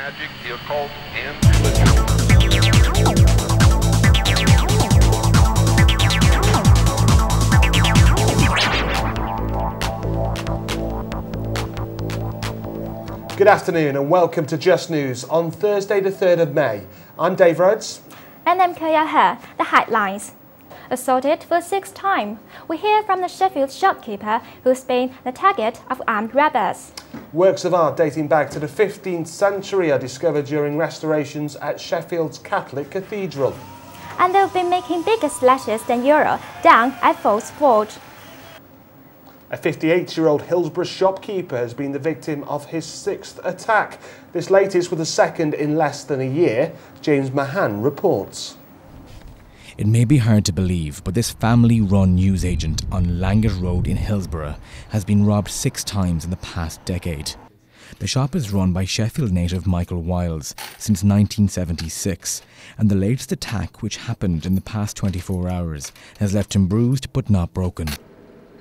magic, the occult, and religion. Good afternoon and welcome to Just News on Thursday the 3rd of May. I'm Dave Rhodes. And I'm Keyao here. The headlines. Assaulted for the 6th time. We hear from the Sheffield shopkeeper who's been the target of armed robbers. Works of art dating back to the 15th century are discovered during restorations at Sheffield's Catholic Cathedral. And they've been making bigger slashes than euro down at Falls Forge. A 58-year-old Hillsborough shopkeeper has been the victim of his 6th attack. This latest with the 2nd in less than a year. James Mahan reports. It may be hard to believe, but this family-run newsagent on Langett Road in Hillsborough has been robbed 6 times in the past decade. The shop is run by Sheffield native Michael Wiles since 1976, and the latest attack, which happened in the past 24 hours, has left him bruised but not broken.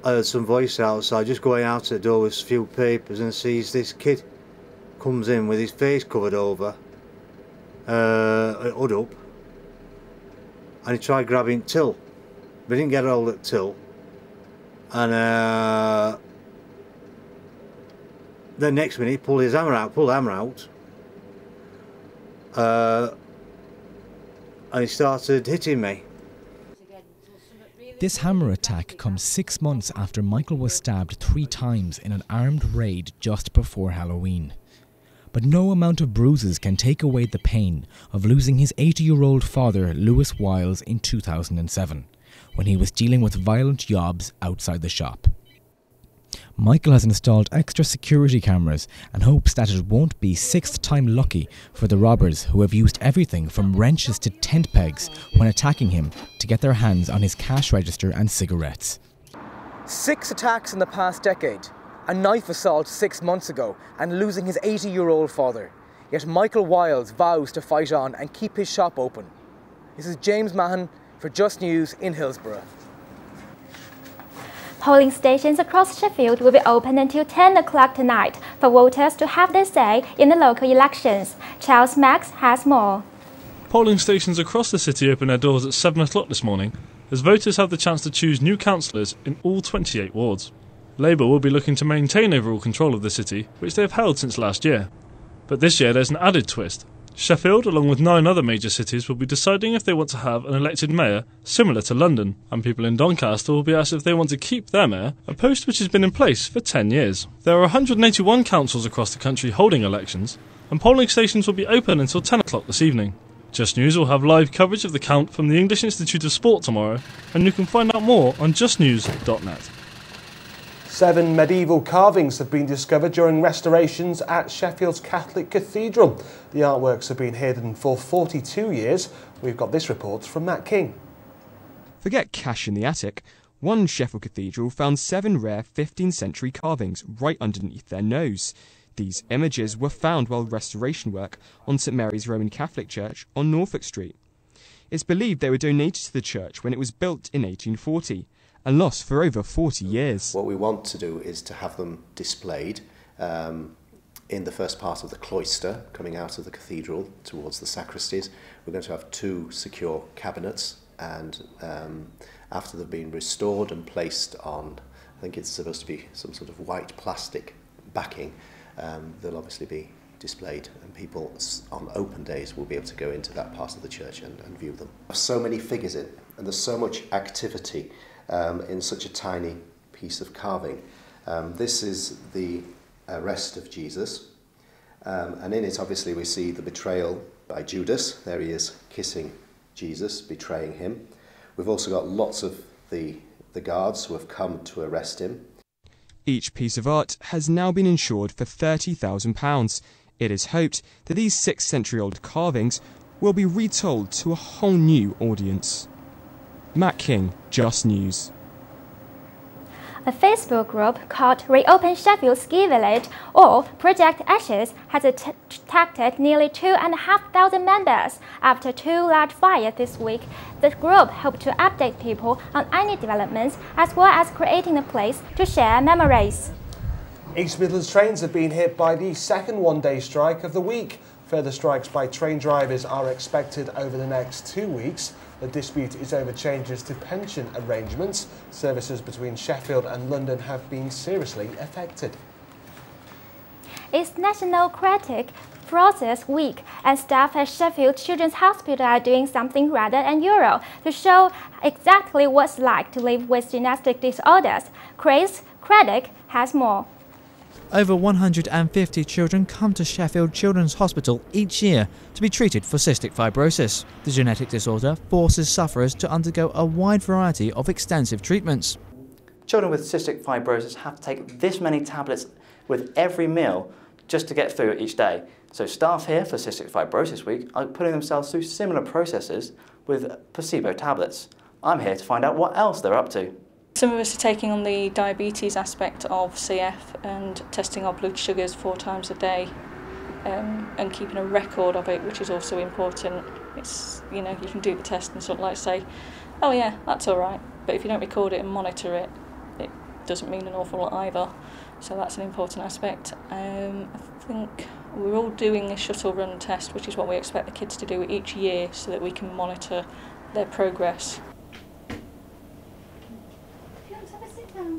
I heard some voice outside, just going out the door with a few papers, and sees this kid comes in with his face covered over, a hood up, and he tried grabbing till, but he didn't get a hold of till, and the next minute he pulled the hammer out, and he started hitting me. This hammer attack comes 6 months after Michael was stabbed 3 times in an armed raid just before Halloween. But no amount of bruises can take away the pain of losing his 80-year-old father, Lewis Wiles, in 2007, when he was dealing with violent yobs outside the shop. Michael has installed extra security cameras and hopes that it won't be 6th time lucky for the robbers who have used everything from wrenches to tent pegs when attacking him to get their hands on his cash register and cigarettes. 6 attacks in the past decade, a knife assault 6 months ago, and losing his 80-year-old father. Yet Michael Wiles vows to fight on and keep his shop open. This is James Mahan for Just News in Hillsborough. Polling stations across Sheffield will be open until 10 o'clock tonight for voters to have their say in the local elections. Charles Max has more. Polling stations across the city open their doors at 7 o'clock this morning as voters have the chance to choose new councillors in all 28 wards. Labour will be looking to maintain overall control of the city, which they have held since last year. But this year there's an added twist. Sheffield, along with 9 other major cities, will be deciding if they want to have an elected mayor similar to London, and people in Doncaster will be asked if they want to keep their mayor, a post which has been in place for 10 years. There are 181 councils across the country holding elections, and polling stations will be open until 10 o'clock this evening. Just News will have live coverage of the count from the English Institute of Sport tomorrow, and you can find out more on justnews.net. 7 medieval carvings have been discovered during restorations at Sheffield's Catholic Cathedral. The artworks have been hidden for 42 years. We've got this report from Matt King. Forget cash in the attic. One Sheffield Cathedral found 7 rare 15th century carvings right underneath their nose. These images were found while restoration work on St Mary's Roman Catholic Church on Norfolk Street. It's believed they were donated to the church when it was built in 1840. And lost for over 40 years. What we want to do is to have them displayed in the first part of the cloister, coming out of the cathedral towards the sacristies. We're going to have 2 secure cabinets, and after they've been restored and placed on, I think it's supposed to be some sort of white plastic backing, they'll obviously be displayed, and people on open days will be able to go into that part of the church and view them. There's so many figures in, and there's so much activity in such a tiny piece of carving. This is the arrest of Jesus, and in it obviously we see the betrayal by Judas. There he is kissing Jesus, betraying him. We've also got lots of the guards who have come to arrest him. Each piece of art has now been insured for £30,000. It is hoped that these 6th century old carvings will be retold to a whole new audience. Matt King, Just News. A Facebook group called Reopen Sheffield Ski Village, or Project Ashes, has attracted nearly 2,500 members after 2 large fires this week. The group hoped to update people on any developments as well as creating a place to share memories. East Midlands trains have been hit by the second one-day strike of the week. Further strikes by train drivers are expected over the next 2 weeks. The dispute is over changes to pension arrangements. Services between Sheffield and London have been seriously affected. It's National Creative Process Week, and staff at Sheffield Children's Hospital are doing something rather unusual to show exactly what it's like to live with genetic disorders. Chris Craddock has more. Over 150 children come to Sheffield Children's Hospital each year to be treated for cystic fibrosis. The genetic disorder forces sufferers to undergo a wide variety of extensive treatments. Children with cystic fibrosis have to take this many tablets with every meal just to get through it each day. So staff here for Cystic Fibrosis Week are putting themselves through similar processes with placebo tablets. I'm here to find out what else they're up to. Some of us are taking on the diabetes aspect of CF and testing our blood sugars 4 times a day and keeping a record of it, which is also important. It's, you know, you can do the test and sort of like say, oh yeah, that's all right. But if you don't record it and monitor it, it doesn't mean an awful lot either. So that's an important aspect. I think we're all doing a shuttle run test, which is what we expect the kids to do each year so that we can monitor their progress.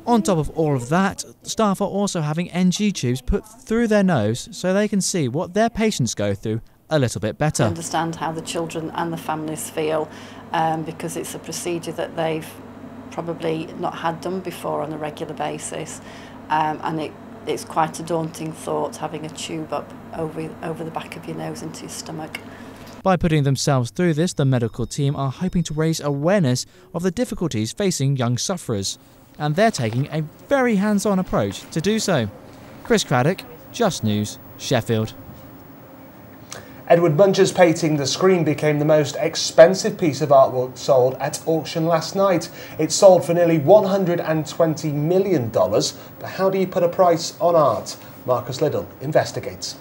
On top of all of that, staff are also having NG tubes put through their nose so they can see what their patients go through a little bit better. Understand how the children and the families feel, because it's a procedure that they've probably not had done before on a regular basis, and it's quite a daunting thought having a tube up over the back of your nose into your stomach. By putting themselves through this, the medical team are hoping to raise awareness of the difficulties facing young sufferers, and they're taking a very hands-on approach to do so. Chris Craddock, Just News, Sheffield. Edward Muncher's painting The Scream became the most expensive piece of artwork sold at auction last night. It sold for nearly $120 million, but how do you put a price on art? Marcus Liddell investigates.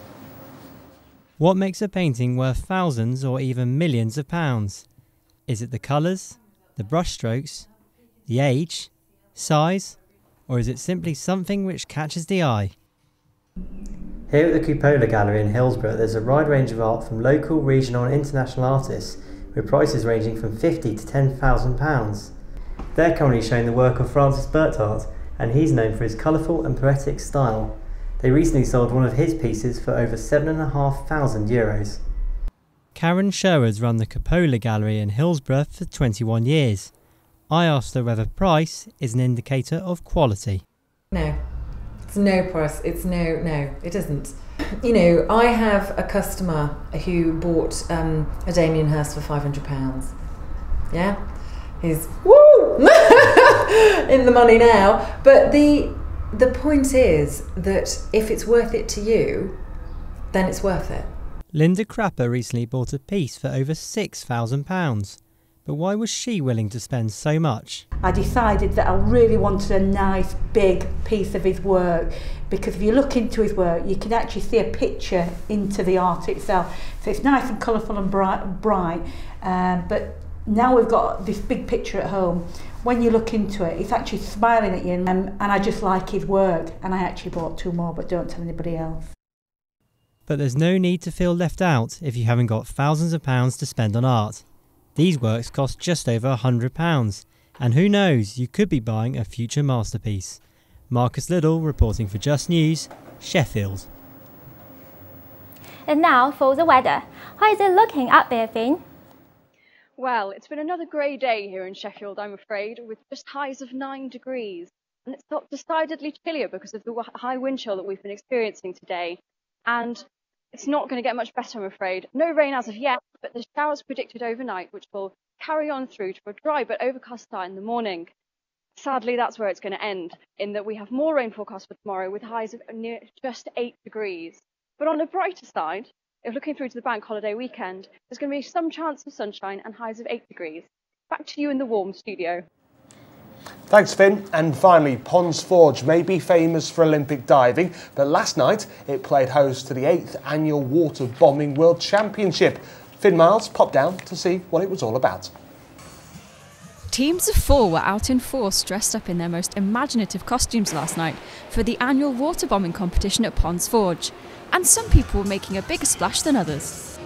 What makes a painting worth thousands or even millions of pounds? Is it the colours, the brushstrokes, the age, size, or is it simply something which catches the eye? Here at the Cupola Gallery in Hillsborough, there's a wide range of art from local, regional and international artists, with prices ranging from £50 to £10,000. They're currently showing the work of Francis Bertart, and he's known for his colourful and poetic style. They recently sold one of his pieces for over €7,500. Karen Sherwood's run the Cupola Gallery in Hillsborough for 21 years. I asked her whether price is an indicator of quality. No. It's no price. It's no, it isn't. You know, I have a customer who bought a Damien Hirst for £500. Yeah? He's woo in the money now. But the point is that if it's worth it to you, then it's worth it. Linda Crapper recently bought a piece for over £6,000. But why was she willing to spend so much? I decided that I really wanted a nice big piece of his work, because if you look into his work you can actually see a picture into the art itself. So it's nice and colourful and bright, but now we've got this big picture at home. When you look into it, it's actually smiling at you, and I just like his work, and I actually bought 2 more, but don't tell anybody else. But there's no need to feel left out if you haven't got thousands of pounds to spend on art. These works cost just over £100, and who knows, you could be buying a future masterpiece. Marcus Liddell reporting for Just News, Sheffield. And now for the weather. How is it looking out there, Finn? Well, it's been another grey day here in Sheffield, I'm afraid, with just highs of 9 degrees. And it's got decidedly chillier because of the high wind chill that we've been experiencing today. And it's not going to get much better, I'm afraid. No rain as of yet, but there's showers predicted overnight, which will carry on through to a dry but overcast start in the morning. Sadly, that's where it's going to end, in that we have more rain forecast for tomorrow with highs of near just 8 degrees. But on the brighter side, if looking through to the bank holiday weekend, there's going to be some chance of sunshine and highs of 8 degrees. Back to you in the warm studio. Thanks, Finn. And finally, Ponds Forge may be famous for Olympic diving, but last night it played host to the 8th annual Water Bombing World Championship. Finn Miles popped down to see what it was all about. Teams of 4 were out in force dressed up in their most imaginative costumes last night for the annual water bombing competition at Ponds Forge, and some people were making a bigger splash than others.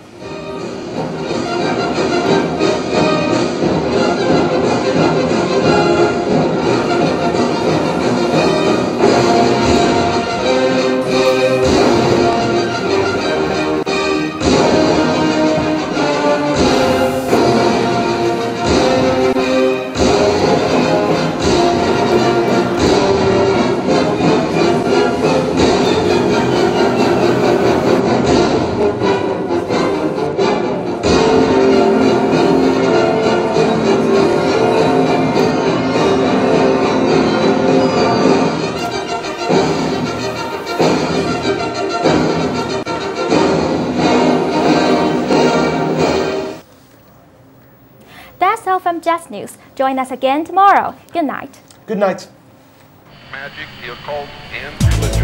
That's all from JUS News. Join us again tomorrow. Good night. Good night. Magic, the occult, and religion.